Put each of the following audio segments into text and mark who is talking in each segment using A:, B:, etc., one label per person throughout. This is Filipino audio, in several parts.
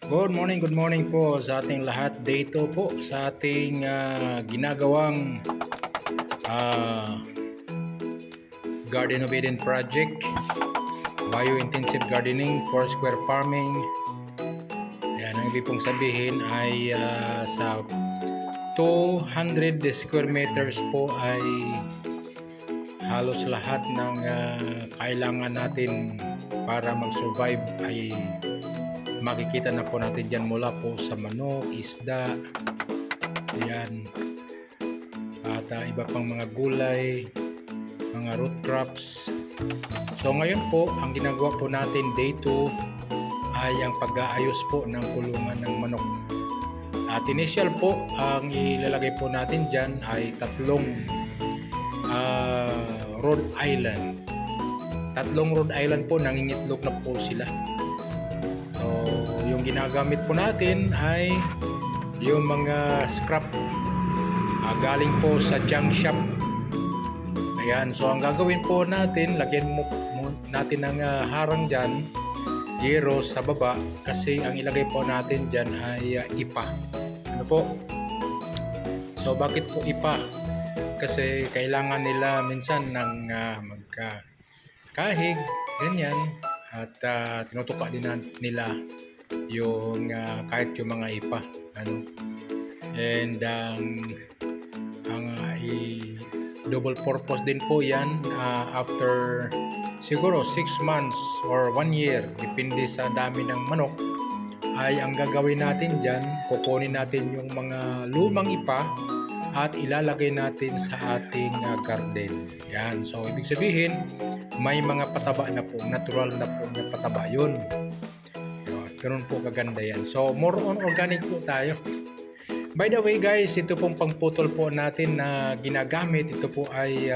A: Good morning po sa ating lahat. Dito po sa ating ginagawang ah, Garden of Eden project, Bio-intensive gardening, 4 square farming. Ayan, ang ibig pong sabihin ay sa 200 square meters po ay halos lahat ng kailangan natin para mag-survive ay makikita na po natin dyan, mula po sa manok, isda, ayan, at iba pang mga gulay, mga root crops. So ngayon po, ang ginagawa po natin day 2 ay ang pag-aayos po ng kulungan ng manok. At initial po, ang ilalagay po natin dyan ay tatlong Rhode Island. Tatlong Rhode Island po, nangingitlog na po sila. So yung ginagamit po natin ay yung mga scrap galing po sa junk shop. Ayan, so ang gagawin po natin, lagyan mo natin ng harang dyan, yero sa baba, kasi ang ilagay po natin dyan ay ipa. Ano po? So bakit po ipa? Kasi kailangan nila minsan ng magkahig, ganyan, at tinutuka din nila yung kahit yung mga ipa, ano. And ang double purpose din po yan after siguro 6 months or 1 year, depende sa dami ng manok, ay ang gagawin natin dyan, kukunin natin yung mga lumang ipa at ilalagay natin sa ating garden. Yan, so ibig sabihin may mga pataba na po, natural na po na pataba yun. Ganun po kaganda yan. So more on organic po tayo. By the way guys, ito pong pangputol po natin na ginagamit, ito po ay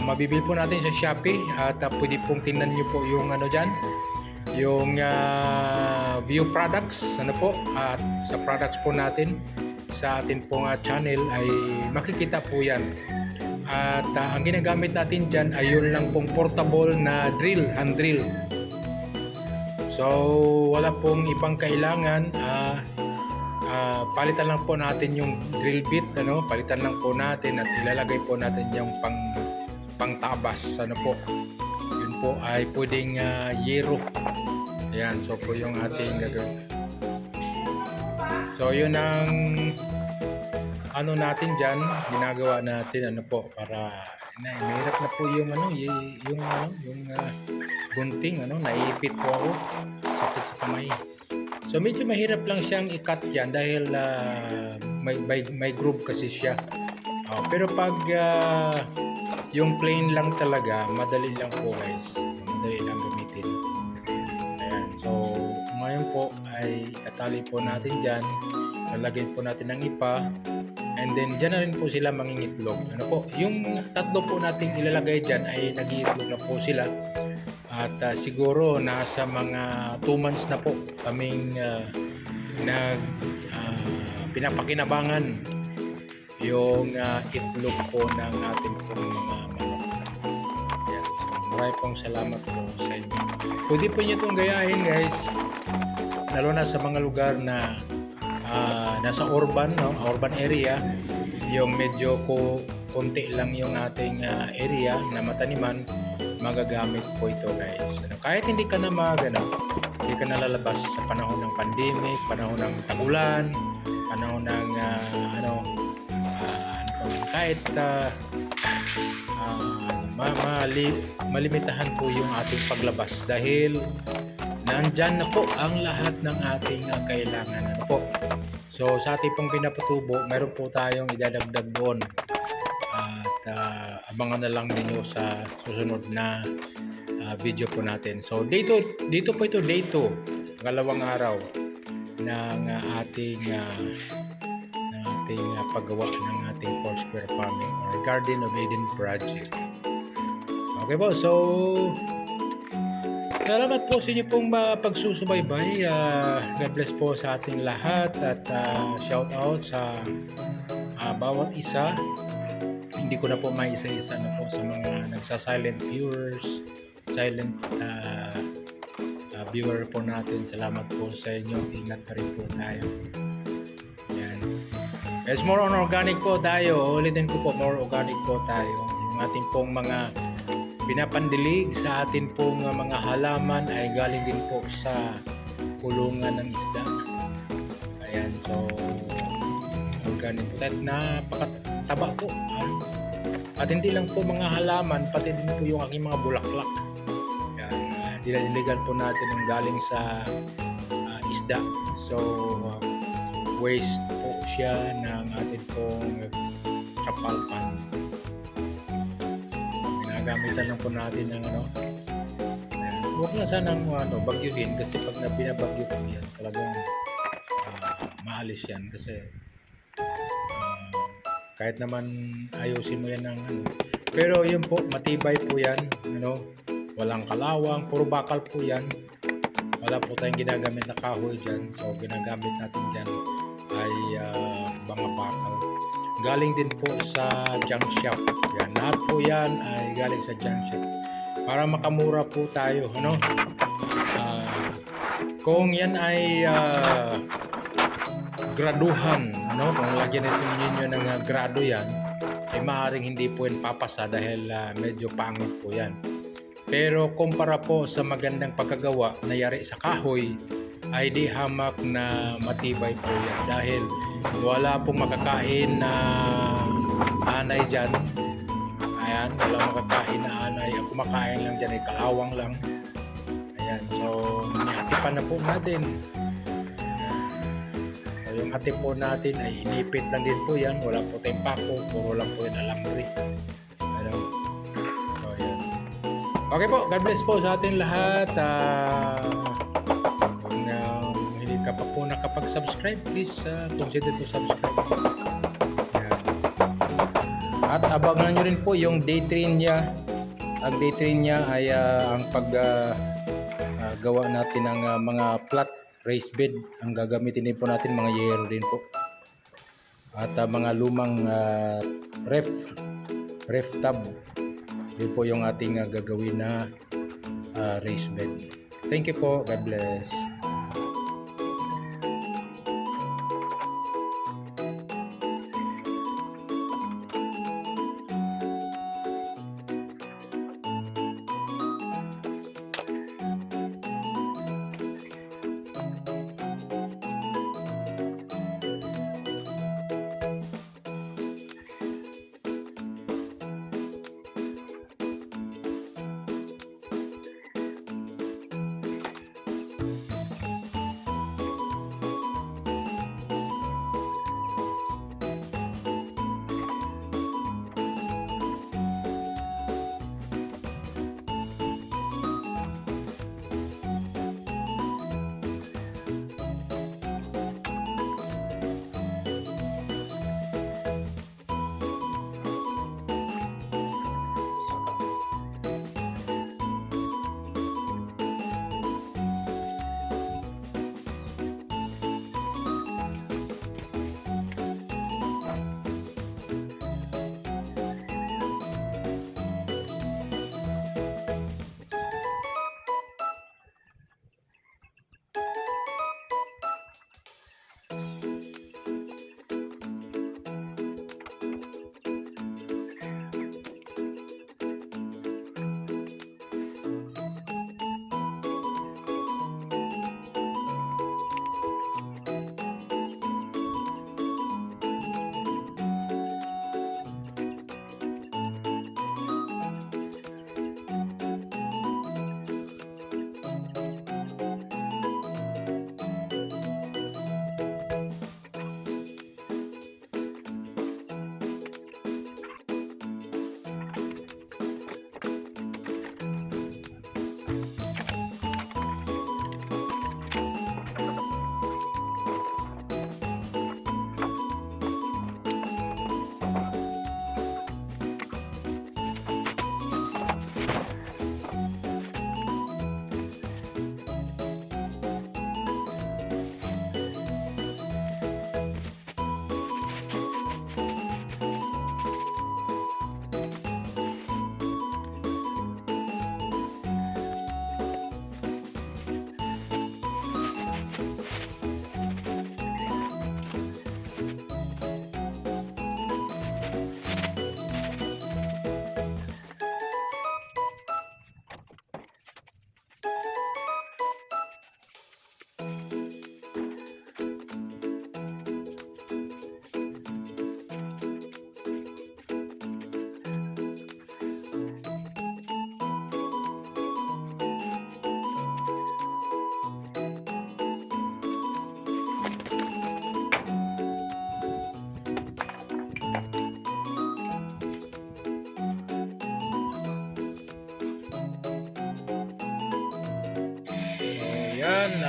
A: mabibili po natin sa Shopee, at pwede pong tingnan nyo po yung ano dyan, yung view products, ano po, at sa products po natin sa atin pong channel ay makikita po yan. At ang ginagamit natin dyan ay yun lang pong portable na drill, hand drill. So wala pong ibang kailangan, palitan lang po natin yung drill bit, ano, palitan lang po natin at ilalagay po natin yung pangtabas, ano po. Yun po ay pwedeng yero. Ayan, so po yung ating gagawin. So yun ang ano natin dyan, ginagawa natin, ano po, para mahirap na po yung ano, yung gunting, ano, naiipit po ako, sakit sa kamay. So medyo mahirap lang siyang i-cut yan dahil may groove kasi siya. Pero pag yung plain lang talaga, madali lang po guys. Madali lang gamitin. Ayan. So ngayon po ay tatali po natin dyan. Lalagyan po natin ng ipa. And then dyan na rin po sila mangingitlog. Ano po? Yung tatlo po natin ilalagay dyan ay nag-iitlog na po sila. At siguro nasa mga 2 months na po kaming pinapakinabangan yung itlog po ng ating pong mga manok. Yan. Maraming pong salamat po sa inyo. Pwede po nyo itong gayahin guys, lalo na sa mga lugar na nasa urban, no? Urban area, yung medyo konti lang yung ating area na mataniman, magagamit po ito guys. Kahit hindi ka na hindi ka nalalabas sa panahon ng pandemic, panahon ng tagulan, panahon ng kahit malimitahan po yung ating paglabas dahil nandyan na po ang lahat ng ating kailangan, ano po. So sa ating pong pinapatubo, meron po tayong idadagdag doon. At abangan na lang ninyo sa susunod na video po natin. So dito po ito, day 2, pangalawang araw ng ating paggawa ng ating 4 square farming or Garden of Eden project. Okay po, so salamat po sa inyo pong pagsusubaybay. God bless po sa ating lahat, at shout out sa bawat isa. Hindi ko na po may isa-isa na po sa mga nagsa-silent viewers, silent viewer po natin. Salamat po sa inyo. Ingat pa rin po tayo. Yan. Yes, more on organic po tayo. Ulitin ko po, more organic po tayo. Yung ating pong mga pinapandilig sa atin pong mga halaman ay galing din po sa kulungan ng isda. Ayan, so organic po tayo. Napakataba po. At hindi lang po mga halaman, pati din po yung aking mga bulaklak. Yan, dinadiligan po natin yung galing sa isda. So, waste po siya ng ating pong kapalpan. Ginagamitan lang po natin ng huwag na sanang bagyuhin kasi pag binabagyo po yan, talagang maalis yan kasi kahit naman ayusin mo yan ng pero yun po, matibay po yan, walang kalawang, puro bakal po yan, wala po tayong ginagamit na kahoy dyan, so ginagamit natin dyan ay mga bakal, galing din po sa junk shop yan, lahat po yan ay galing sa junk shop para makamura po tayo, kung yan ay graduhan, kung lagyan ninyo ng grado yan, ay maaaring hindi po yan papasa dahil medyo pangit po yan. Pero kumpara po sa magandang pagkagawa na yari sa kahoy, ay di hamak na matibay po yan dahil wala pong makakain na anay dyan. Ayan, wala makakain na anay. Ang kumakain lang dyan ay kalawang lang. Ayan, so nihatipan na po natin. Yung hati po natin ay inipit lang din po yan. Wala po tayong pako. Puro lang po yan alambre. So, yan. Okay po. God bless po sa ating lahat. Kung hindi ka pa po nakapag-subscribe, please consider to subscribe. Yan. At abangan nyo rin po yung day 3 niya. Ang day 3 niya ay ang paggawa natin ng mga flat raised bed. Ang gagamitin din po natin mga yero din po at mga lumang ref tub. Yun po yung ating gagawin na raised bed. Thank you po. God bless.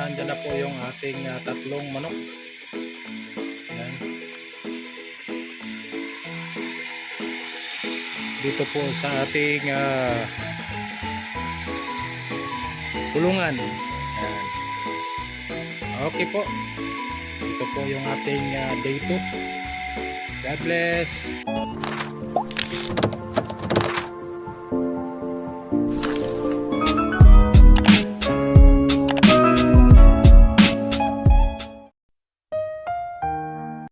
A: andyan na po yung ating tatlong manok. Yan. Dito po sa ating kulungan. Yan. Okay po. Ito po yung ating day 2. God bless.